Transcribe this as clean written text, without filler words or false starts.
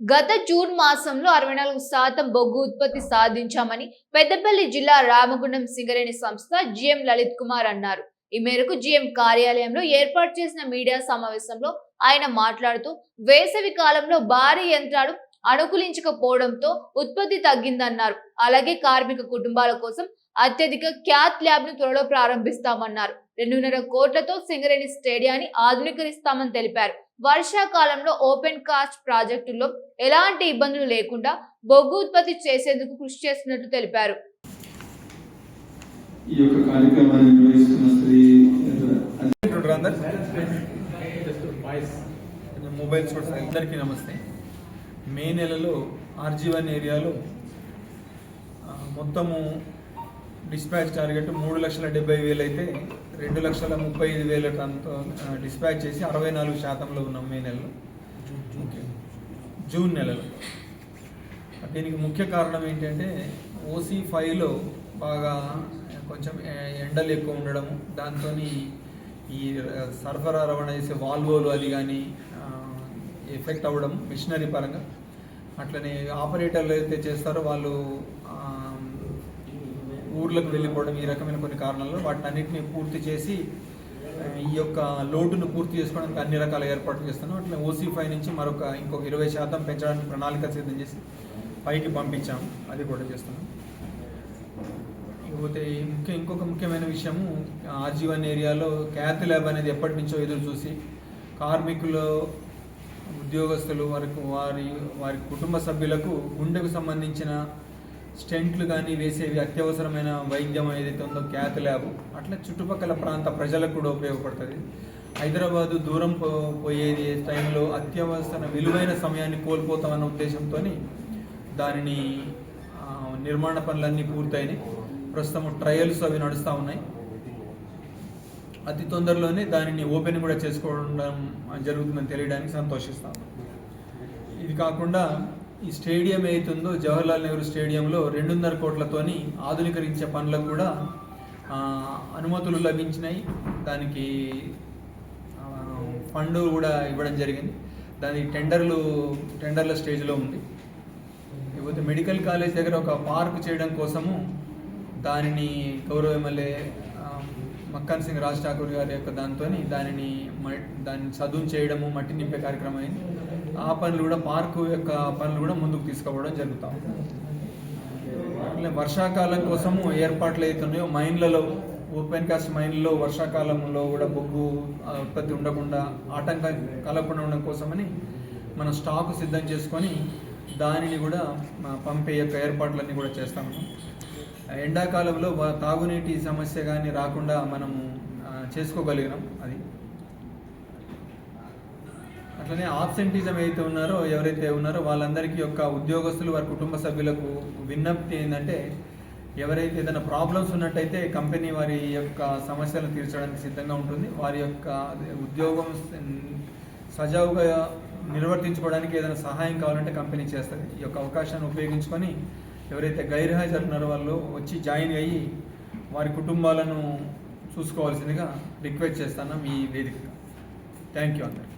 గత జూన్ మాసంలో 64% బొగ్గు ఉత్పత్తి సాధించామని పెద్దపల్లి జిల్లా రామగుండం సింగరేణి సంస్థ జిఎం లలిత్ కుమార్ అన్నారు. ఈ మేరకు జిఎం కార్యాలయంలో ఏర్పాటు చేసిన మీడియా సమావేశంలో ఆయన మాట్లాడుతూ వేసవి కాలంలో భారీ యంత్రాలు అనుకూలించకపోవడంతో ఉత్పత్తి తగ్గిందన్నారు. అలాగే కార్మిక కుటుంబాల కోసం అత్యధిక క్యాత్ ల్యాబ్ ను త్వరలో ప్రారంభిస్తామన్నారు. 2.5 కోట్లతో సింగరేణి స్టేడియాన్ని ఆధునీకరిస్తామని తెలిపారు. వర్షాకాలంలో ఓపెన్ కాస్ట్ ప్రాజెక్టుల్లో ఎలాంటి ఇబ్బందులు లేకుండా బొగ్గు ఉత్పత్తి చేసేందుకు కృషి చేస్తున్నట్లు తెలిపారు. ఈ యొక్క కార్యక్రమాన్ని నిర్వహిస్తున్న శ్రీ మొబైల్ సోర్స్ అందరికీ నమస్తే. మే నెలలో RG1 ఏరియాలో మొత్తము డిస్పాచ్ టార్గెట్ 3,70,000 అయితే 2,35,000 టన్తో డిస్పాచ్ చేసి 64% ఉన్నాం మే నెలలో, జూన్ నెలలో. దీనికి ముఖ్య కారణం ఏంటంటే OC5లో బాగా కొంచెం ఎండలు ఎక్కువ ఉండడము, దాంతో ఈ సరఫరా రవాణా చేసే వాల్వోలు అది కానీ ఎఫెక్ట్ అవ్వడం మిషనరీ పరంగా. అట్లనే ఆపరేటర్లు అయితే చేస్తారో వాళ్ళు ఊర్లకు వెళ్ళిపోవడం, ఈ రకమైన కొన్ని కారణాలు వాటిని అన్నింటినీ పూర్తి చేసి ఈ యొక్క లోటును పూర్తి చేసుకోవడానికి అన్ని రకాల ఏర్పాట్లు చేస్తున్నాం. అట్లా OC5 నుంచి ఇంకొక 20% పెంచడానికి ప్రణాళిక సిద్ధం చేసి పైకి పంపించాము, అది కూడా చేస్తున్నాం. ఇకపోతే ఇంకొక ముఖ్యమైన విషయము, RG1 ఏరియాలో క్యాత్ ల్యాబ్ అనేది ఎప్పటి నుంచో ఎదురు చూసి కార్మికులు, ఉద్యోగస్తులు వరకు వారి కుటుంబ సభ్యులకు గుండెకు సంబంధించిన స్టెంట్లు కానీ వేసేవి అత్యవసరమైన వైద్యం ఏదైతే ఉందో క్యాత్ ల్యాబ్, అట్లా చుట్టుపక్కల ప్రాంత ప్రజలకు కూడా ఉపయోగపడుతుంది. హైదరాబాదు దూరం పోయేది టైంలో అత్యవసర విలువైన సమయాన్ని కోల్పోతామన్న ఉద్దేశంతో దానిని నిర్మాణ పనులన్నీ పూర్తయినాయి. ప్రస్తుతం ట్రయల్స్ అవి నడుస్తూ ఉన్నాయి. అతి తొందరలోనే దానిని ఓపెన్ కూడా చేసుకోవడం జరుగుతుందని తెలియడానికి సంతోషిస్తాం. ఇది కాకుండా ఈ స్టేడియం ఏతుందో జవహర్లాల్ నెహ్రూ స్టేడియంలో 2.5 కోట్లతోని ఆధునీకరించే పనులకు కూడా అనుమతులు లభించినాయి. దానికి ఫండ్ కూడా ఇవ్వడం జరిగింది. దాని టెండర్ల స్టేజ్లో ఉంది. ఇకపోతే మెడికల్ కాలేజ్ దగ్గర ఒక పార్క్ చేయడం కోసము దానిని గౌరవ ఎమ్మెల్యే మక్కాన్ సింగ్ రాజ్ ఠాకూర్ గారి యొక్క దానిని చదువు చేయడము, మట్టి నింపే కార్యక్రమం అయింది. ఆ పనులు కూడా పార్కు యొక్క పనులు కూడా ముందుకు తీసుకుపోవడం జరుగుతాం. వర్షాకాలం కోసము ఏర్పాట్లు అవుతున్నాయో మైన్లలో, ఓపెన్ కాస్ట్ మైన్లలో వర్షాకాలంలో కూడా బొగ్గు ఉత్పత్తి ఉండకుండా ఆటంకం కలగకుండా ఉండడం కోసమని మనం స్టాకు సిద్ధం చేసుకొని దానిని కూడా పంపే యొక్క ఏర్పాట్లన్నీ కూడా చేస్తాము. ఎండాకాలంలో తాగునీటి సమస్య కానీ రాకుండా మనము చేసుకోగలిగినాం. అది అట్లనే ఆబ్సెంటిజం ఎవరైతే ఉన్నారో వాళ్ళందరికీ యొక్క ఉద్యోగస్తులు, వారి కుటుంబ సభ్యులకు విజ్ఞప్తి ఏంటంటే, ఎవరైతే ఏదైనా ప్రాబ్లమ్స్ ఉన్నట్టయితే కంపెనీ వారి యొక్క సమస్యలను తీర్చడానికి సిద్ధంగా ఉంటుంది. వారి యొక్క ఉద్యోగం సజావుగా నిర్వర్తించుకోవడానికి ఏదైనా సహాయం కావాలంటే కంపెనీ చేస్తుంది. ఈ యొక్క అవకాశాన్ని ఉపయోగించుకొని ఎవరైతే గైర్హాజరున్నారో వాళ్ళు వచ్చి జాయిన్ అయ్యి వారి కుటుంబాలను చూసుకోవాల్సిందిగా రిక్వెస్ట్ చేస్తున్నాం ఈ వేదికగా. థ్యాంక్ యూ అందరికీ.